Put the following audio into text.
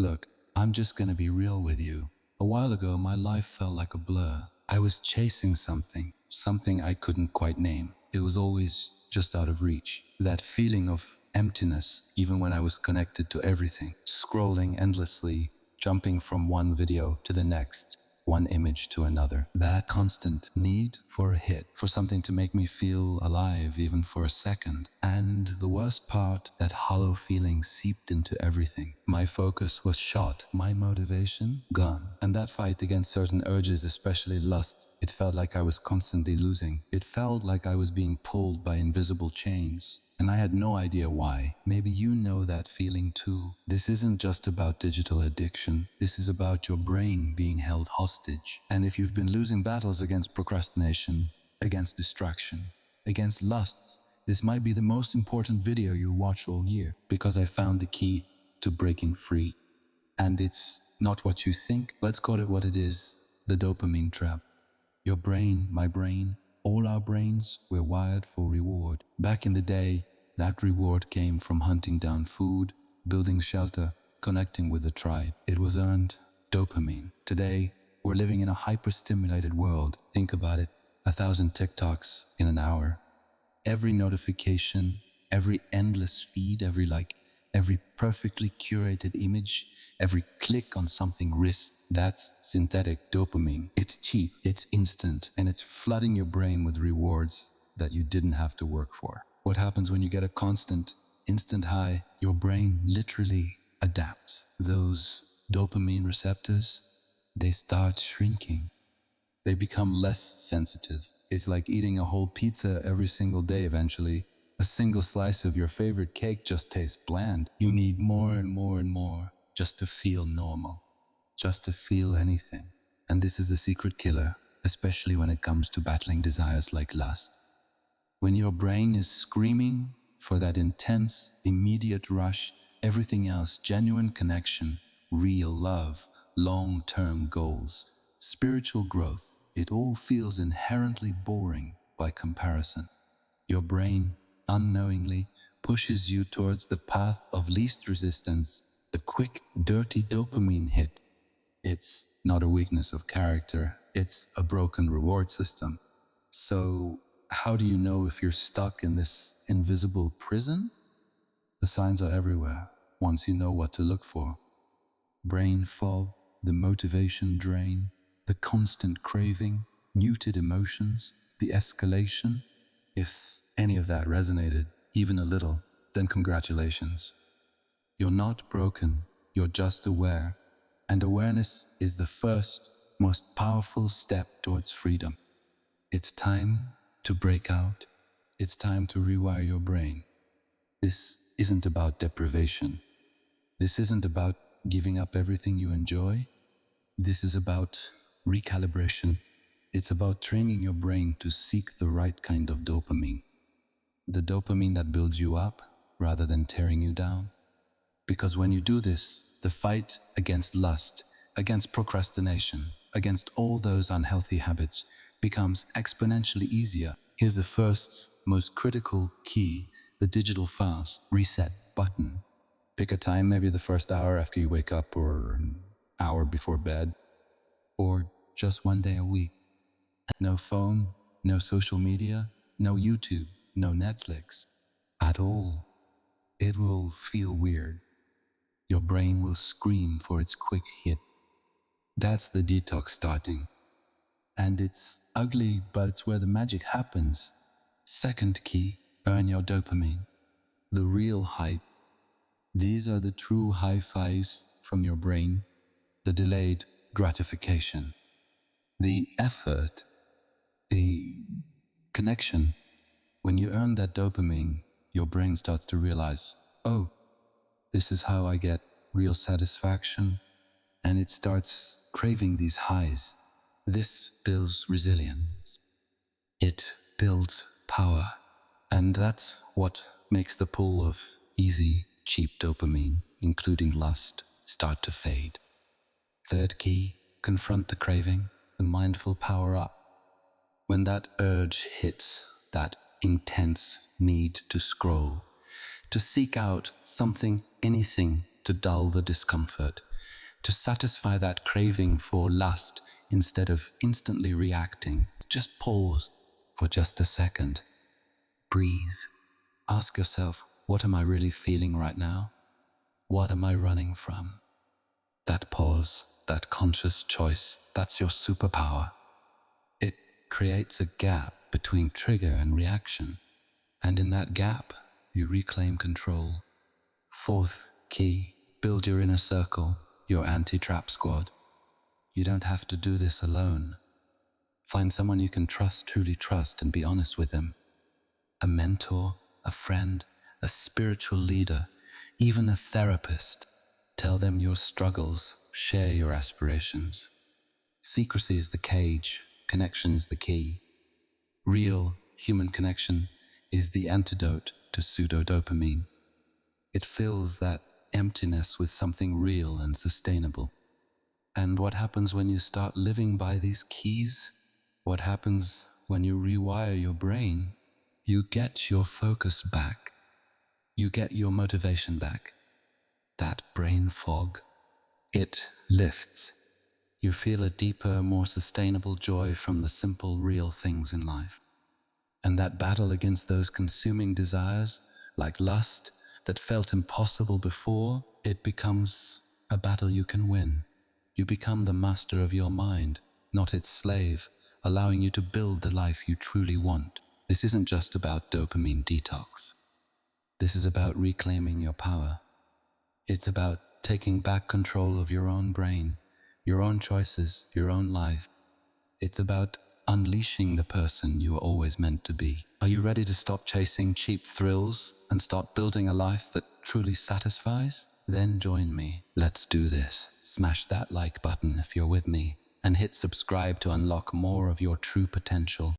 Look, I'm just gonna be real with you. A while ago, my life felt like a blur. I was chasing something I couldn't quite name. It was always just out of reach. That feeling of emptiness, even when I was connected to everything. Scrolling endlessly, jumping from one video to the next, one image to another. That constant need for a hit, for something to make me feel alive even for a second. And the worst part, that hollow feeling seeped into everything. My focus was shot, my motivation gone. And that fight against certain urges, especially lust, it felt like I was constantly losing. It felt like I was being pulled by invisible chains. And I had no idea why. Maybe you know that feeling too. This isn't just about digital addiction. This is about your brain being held hostage. And if you've been losing battles against procrastination, against distraction, against lusts, this might be the most important video you'll watch all year, because I found the key to breaking free. And it's not what you think. Let's call it what it is: the dopamine trap. Your brain, my brain, all our brains were wired for reward. Back in the day, that reward came from hunting down food, building shelter, connecting with the tribe. It was earned dopamine. Today, we're living in a hyper-stimulated world. Think about it: 1,000 TikToks in an hour. Every notification, every endless feed, every like, every perfectly curated image, every click on something risks. That's synthetic dopamine. It's cheap, it's instant, and it's flooding your brain with rewards that you didn't have to work for. What happens when you get a constant, instant high? Your brain literally adapts. Those dopamine receptors, they start shrinking. They become less sensitive. It's like eating a whole pizza every single day eventually. A single slice of your favorite cake just tastes bland. You need more and more and more just to feel normal, just to feel anything. And this is the secret killer, especially when it comes to battling desires like lust. When your brain is screaming for that intense, immediate rush, everything else, genuine connection, real love, long-term goals, spiritual growth, it all feels inherently boring by comparison. Your brain, unknowingly, pushes you towards the path of least resistance, the quick, dirty dopamine hit. It's not a weakness of character, it's a broken reward system. So, how do you know if you're stuck in this invisible prison? The signs are everywhere, once you know what to look for. Brain fog, the motivation drain, the constant craving, muted emotions, the escalation. If any of that resonated, even a little, then congratulations. You're not broken, you're just aware. And awareness is the first, most powerful step towards freedom. It's time to break out. It's time to rewire your brain. This isn't about deprivation. This isn't about giving up everything you enjoy. This is about recalibration. It's about training your brain to seek the right kind of dopamine. The dopamine that builds you up rather than tearing you down. Because when you do this, the fight against lust, against procrastination, against all those unhealthy habits becomes exponentially easier. Here's the first, most critical key: the digital fast reset button. Pick a time, maybe the first hour after you wake up, or an hour before bed, or just one day a week. No phone, no social media, no YouTube, no Netflix. At all. It will feel weird. Your brain will scream for its quick hit. That's the detox starting. And it's ugly, but it's where the magic happens. Second key: earn your dopamine. The real hype. These are the true high fives from your brain. The delayed gratification. The effort. The connection. When you earn that dopamine, your brain starts to realize, oh, this is how I get real satisfaction. And it starts craving these highs. This builds resilience. It builds power. And that's what makes the pull of easy, cheap dopamine, including lust, start to fade. Third key: confront the craving, the mindful power up. When that urge hits, that intense need to scroll, to seek out something, anything to dull the discomfort, to satisfy that craving for lust instead of instantly reacting. Just pause for just a second. Breathe. Ask yourself, what am I really feeling right now? What am I running from? That pause, that conscious choice, that's your superpower. It creates a gap between trigger and reaction. And in that gap, you reclaim control. Fourth key, build your inner circle, your anti-trap squad. You don't have to do this alone. Find someone you can trust, truly trust, and be honest with them. A mentor, a friend, a spiritual leader, even a therapist. Tell them your struggles, share your aspirations. Secrecy is the cage, connection is the key. Real human connection is the antidote to pseudo-dopamine. It fills that emptiness with something real and sustainable. And what happens when you start living by these keys? What happens when you rewire your brain? You get your focus back. You get your motivation back. That brain fog, it lifts. You feel a deeper, more sustainable joy from the simple, real things in life. And that battle against those consuming desires, like lust, that felt impossible before, it becomes a battle you can win. You become the master of your mind, not its slave, allowing you to build the life you truly want. This isn't just about dopamine detox. This is about reclaiming your power. It's about taking back control of your own brain, your own choices, your own life. It's about unleashing the person you were always meant to be. Are you ready to stop chasing cheap thrills and start building a life that truly satisfies? Then join me. Let's do this. Smash that like button if you're with me, and hit subscribe to unlock more of your true potential.